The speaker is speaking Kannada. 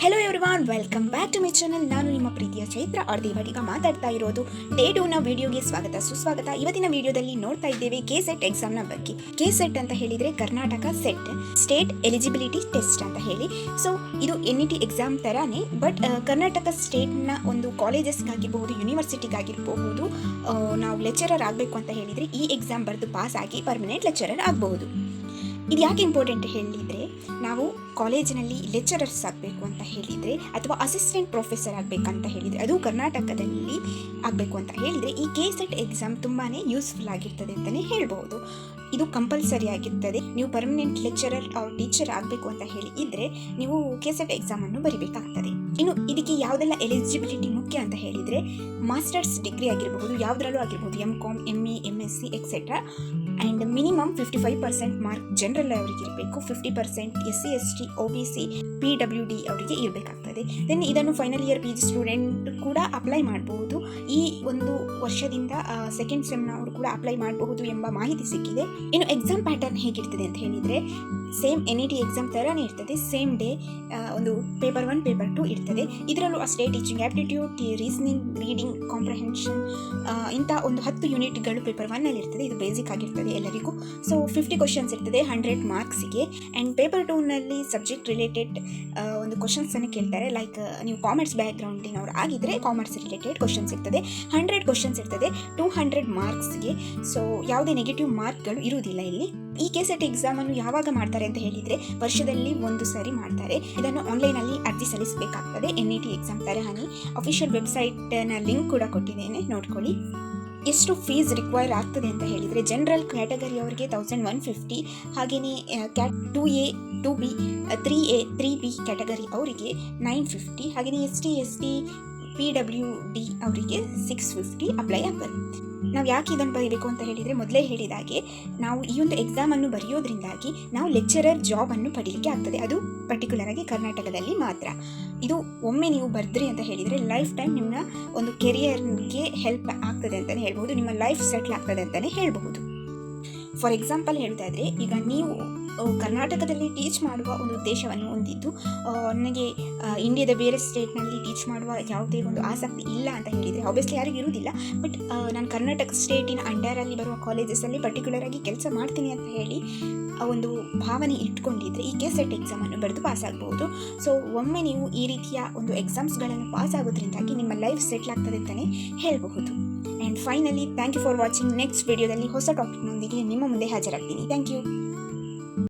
Hello everyone, welcome back to my channel. ನಾನು ನಿಮ್ಮ ಪ್ರೀತಿಯ ಚೈತ್ರ ಈಗ ಮಾತಾಡ್ತಾ ಇರೋದು ಡೇ 2ನ ವಿಡಿಯೋಗೆ ಸುಸ್ವಾಗತ. ಇವತ್ತಿನ ವಿಡಿಯೋದಲ್ಲಿ ನೋಡ್ತಾ ಇದ್ದೇವೆ ಕೆಸೆಟ್ ಎಕ್ಸಾಮ್ನ ಬಗ್ಗೆ. ಕೆಸೆಟ್ ಅಂತ ಹೇಳಿದರೆ ಕರ್ನಾಟಕ ಸ್ಟೇಟ್ ಎಲಿಜಿಬಿಲಿಟಿ ಟೆಸ್ಟ್ ಅಂತ ಹೇಳಿ. ಸೊ ಇದು NET ಎಕ್ಸಾಮ್ ಥರಾನೇ, ಬಟ್ ಕರ್ನಾಟಕ ಸ್ಟೇಟ್ನ ಒಂದು ಕಾಲೇಜಸ್ಗಾಗಿರ್ಬಹುದು, ಯೂನಿವರ್ಸಿಟಿಗಾಗಿರ್ಬಹುದು, ನಾವು ಲೆಕ್ಚರರ್ ಆಗಬೇಕು ಅಂತ ಹೇಳಿದರೆ ಈ ಎಕ್ಸಾಮ್ ಬರೆದು ಪಾಸ್ ಆಗಿ ಪರ್ಮನೆಂಟ್ ಲೆಕ್ಚರರ್ ಆಗಬಹುದು. ಇದು ಯಾಕೆ ಇಂಪಾರ್ಟೆಂಟ್ ಹೇಳಿದರೆ, ನಾವು ಕಾಲೇಜಿನಲ್ಲಿ ಲೆಕ್ಚರರ್ಸ್ ಆಗಬೇಕು ಅಂತ ಹೇಳಿದರೆ ಅಥವಾ ಅಸಿಸ್ಟೆಂಟ್ ಪ್ರೊಫೆಸರ್ ಆಗಬೇಕಂತ ಹೇಳಿದರೆ, ಅದು ಕರ್ನಾಟಕದಲ್ಲಿ ಆಗಬೇಕು ಅಂತ ಹೇಳಿದರೆ ಈ ಕೆಸೆಟ್ ಎಕ್ಸಾಮ್ ತುಂಬಾ ಯೂಸ್ಫುಲ್ ಆಗಿರ್ತದೆ ಅಂತಲೇ ಹೇಳ್ಬೋದು. ಇದು ಕಂಪಲ್ಸರಿ ಆಗಿರ್ತದೆ. ನೀವು ಪರ್ಮನೆಂಟ್ ಲೆಕ್ಚರರ್ ಟೀಚರ್ ಆಗಬೇಕು ಅಂತ ಹೇಳಿ ಇದ್ದರೆ ನೀವು ಕೆಸೆಟ್ ಎಕ್ಸಾಮನ್ನು ಬರೀಬೇಕಾಗ್ತದೆ. ಇನ್ನು ಇದಕ್ಕೆ ಯಾವುದೆಲ್ಲ ಎಲಿಜಿಬಿಲಿಟಿ ಮುಖ್ಯ ಅಂತ ಹೇಳಿದರೆ, ಮಾಸ್ಟರ್ಸ್ ಡಿಗ್ರಿ ಆಗಿರಬಹುದು, ಯಾವುದರಲ್ಲೂ ಆಗಿರ್ಬೋದು, MCom, ME, MSc etcetera. And minimum 55% mark general ಅವರಿಗೆ ಇರಬೇಕು, 50% SC ST OBC PWD ಅವರಿಗೆ ಇರಬೇಕಾಗ್ತದೆ. ದೆನ್ ಇದನ್ನು ಫೈನಲ್ ಇಯರ್ PG ಸ್ಟೂಡೆಂಟ್ ಕೂಡ ಅಪ್ಲೈ ಮಾಡಬಹುದು. ಈ ಒಂದು ವರ್ಷದಿಂದ ಸೆಕೆಂಡ್ ಸೆಮ್ನವರು ಕೂಡ ಅಪ್ಲೈ ಮಾಡಬಹುದು ಎಂಬ ಮಾಹಿತಿ ಸಿಕ್ಕಿದೆ. ಇನ್ನು ಎಕ್ಸಾಮ್ ಪ್ಯಾಟರ್ನ್ ಹೇಗಿರ್ತದೆ ಅಂತ ಹೇಳಿದರೆ, ಸೇಮ್ NET ಎಕ್ಸಾಮ್ ಥರನೇ ಇರ್ತದೆ. ಸೇಮ್ ಡೇ ಒಂದು ಪೇಪರ್ 1 ಪೇಪರ್ 2 ಇರ್ತದೆ. ಇದರಲ್ಲೂ ಅಷ್ಟೇ teaching aptitude, reasoning, reading comprehension ಇಂಥ ಒಂದು 10 ಯೂನಿಟ್ಗಳು ಪೇಪರ್ 1ನಲ್ಲಿ ಇರ್ತದೆ. ಇದು ಬೇಸಿಕ್ ಆಗಿರ್ತದೆ ಎಲ್ಲರಿಗೂ. ಸೊ 50 ಕ್ವಶನ್ಸ್ ಇರ್ತದೆ 100 ಮಾರ್ಕ್ಸಿಗೆ. ಆ್ಯಂಡ್ ಪೇಪರ್ 2ನಲ್ಲಿ ಸಬ್ಜೆಕ್ಟ್ ರಿಲೇಟೆಡ್ ಒಂದು ಕ್ವಶನ್ಸನ್ನು ಕೇಳ್ತಾರೆ. ಲೈಕ್ ನೀವು ಕಾಮರ್ಸ್ ಬ್ಯಾಕ್ಗ್ರೌಂಡಿನವರು ಆಗಿದ್ದರೆ ಕಾಮರ್ಸ್ ರಿಲೇಟೆಡ್ ಕ್ವಶನ್ಸ್ ಇರ್ತದೆ. 100 ಕ್ವಶನ್ಸ್ ಇರ್ತದೆ 200 ಮಾರ್ಕ್ಸ್ಗೆ. ಸೊ ಯಾವುದೇ ನೆಗೆಟಿವ್ ಮಾರ್ಕ್ಗಳು ಇರುವುದಿಲ್ಲ ಇಲ್ಲಿ. ಈ ಕೆಸೆಟ್ ಎಕ್ಸಾಮನ್ನು ಯಾವಾಗ ಮಾಡ್ತಾರೆ ಅಂತ ಹೇಳಿದರೆ, ವರ್ಷದಲ್ಲಿ 1 ಸರಿ ಮಾಡ್ತಾರೆ. ಇದನ್ನು ಆನ್ಲೈನಲ್ಲಿ ಅರ್ಜಿ ಸಲ್ಲಿಸಬೇಕಾಗ್ತದೆ. NET ಎಕ್ಸಾಮ್ ತರಹನೇ ಅಫಿಷಿಯಲ್ ವೆಬ್ಸೈಟ್ನ ಲಿಂಕ್ ಕೂಡ ಕೊಟ್ಟಿದ್ದೇನೆ, ನೋಡ್ಕೊಳ್ಳಿ. ಎಷ್ಟು ಫೀಸ್ ರಿಕ್ವೈರ್ ಆಗ್ತದೆ ಅಂತ ಹೇಳಿದರೆ, ಜನರಲ್ ಕ್ಯಾಟಗರಿ ಅವರಿಗೆ 1150, ಹಾಗೆಯೇ cat 2A 2B 3A 3B category ಅವರಿಗೆ 950, ಹಾಗೆಯೇ ST ST PWD ಅವರಿಗೆ 650 ಅಪ್ಲೈ ಆಗ್ತದೆ. ನಾವು ಯಾಕೆ ಇದನ್ನು ಬರೀಬೇಕು ಅಂತ ಹೇಳಿದರೆ, ಮೊದಲೇ ಹೇಳಿದಾಗೆ ನಾವು ಈ ಒಂದು ಎಕ್ಸಾಮನ್ನು ಬರೆಯೋದ್ರಿಂದಾಗಿ ನಾವು ಲೆಕ್ಚರರ್ ಜಾಬನ್ನು ಪಡೀಲಿಕ್ಕೆ ಆಗ್ತದೆ. ಅದು ಪರ್ಟಿಕ್ಯುಲರ್ ಆಗಿ ಕರ್ನಾಟಕದಲ್ಲಿ ಮಾತ್ರ. ಇದು ಒಮ್ಮೆ ನೀವು ಬರೆದ್ರಿ ಅಂತ ಹೇಳಿದರೆ ಲೈಫ್ ಟೈಮ್ ನಿಮ್ಮ ಒಂದು ಕೆರಿಯರ್ಗೆ ಹೆಲ್ಪ್ ಆಗ್ತದೆ ಅಂತಲೇ ಹೇಳ್ಬೋದು. ನಿಮ್ಮ ಲೈಫ್ ಸೆಟ್ಲ್ ಆಗ್ತದೆ ಅಂತಲೇ ಹೇಳಬಹುದು. ಫಾರ್ ಎಕ್ಸಾಂಪಲ್ ಹೇಳ್ತಾಯಿದ್ರೆ, ಈಗ ನೀವು ಕರ್ನಾಟಕದಲ್ಲಿ ಟೀಚ್ ಮಾಡುವ ಒಂದು ಉದ್ದೇಶವನ್ನು ಹೊಂದಿದ್ದು, ನನಗೆ ಇಂಡಿಯಾದ ಬೇರೆ ಸ್ಟೇಟ್ನಲ್ಲಿ ಟೀಚ್ ಮಾಡುವ ಯಾವುದೇ ಒಂದು ಆಸಕ್ತಿ ಇಲ್ಲ ಅಂತ ಹೇಳಿದರೆ, ಆಬ್ವಿಯಸ್ಲಿ ಯಾರಿಗೂ ಇರುವುದಿಲ್ಲ. ಬಟ್ ನಾನು ಕರ್ನಾಟಕ ಸ್ಟೇಟಿನ ಅಂಡರಲ್ಲಿ ಬರುವ ಕಾಲೇಜಸಲ್ಲಿ ಪರ್ಟಿಕ್ಯುಲರ್ ಆಗಿ ಕೆಲಸ ಮಾಡ್ತೀನಿ ಅಂತ ಹೇಳಿ ಒಂದು ಭಾವನೆ ಇಟ್ಕೊಂಡಿದ್ರೆ ಈ ಕೆಸೆಟ್ ಎಕ್ಸಾಮನ್ನು ಬರೆದು ಪಾಸ್ ಆಗ್ಬೋದು. ಸೊ ಒಮ್ಮೆ ನೀವು ಈ ರೀತಿಯ ಒಂದು ಎಕ್ಸಾಮ್ಸ್ಗಳನ್ನು ಪಾಸ್ ಆಗೋದ್ರಿಂದಾಗಿ ನಿಮ್ಮ ಲೈಫ್ ಸೆಟ್ಲ್ ಆಗ್ತದೆ ಅಂತಲೇ ಹೇಳಬಹುದು. And finally thank you for watching. Next ವಿಡಿಯೋದಲ್ಲಿ ಹೊಸ ಟಾಪಿಕ್ನೊಂದಿಗೆ ನಿಮ್ಮ ಮುಂದೆ ಹಾಜರಾಗ್ತೀನಿ. Thank you.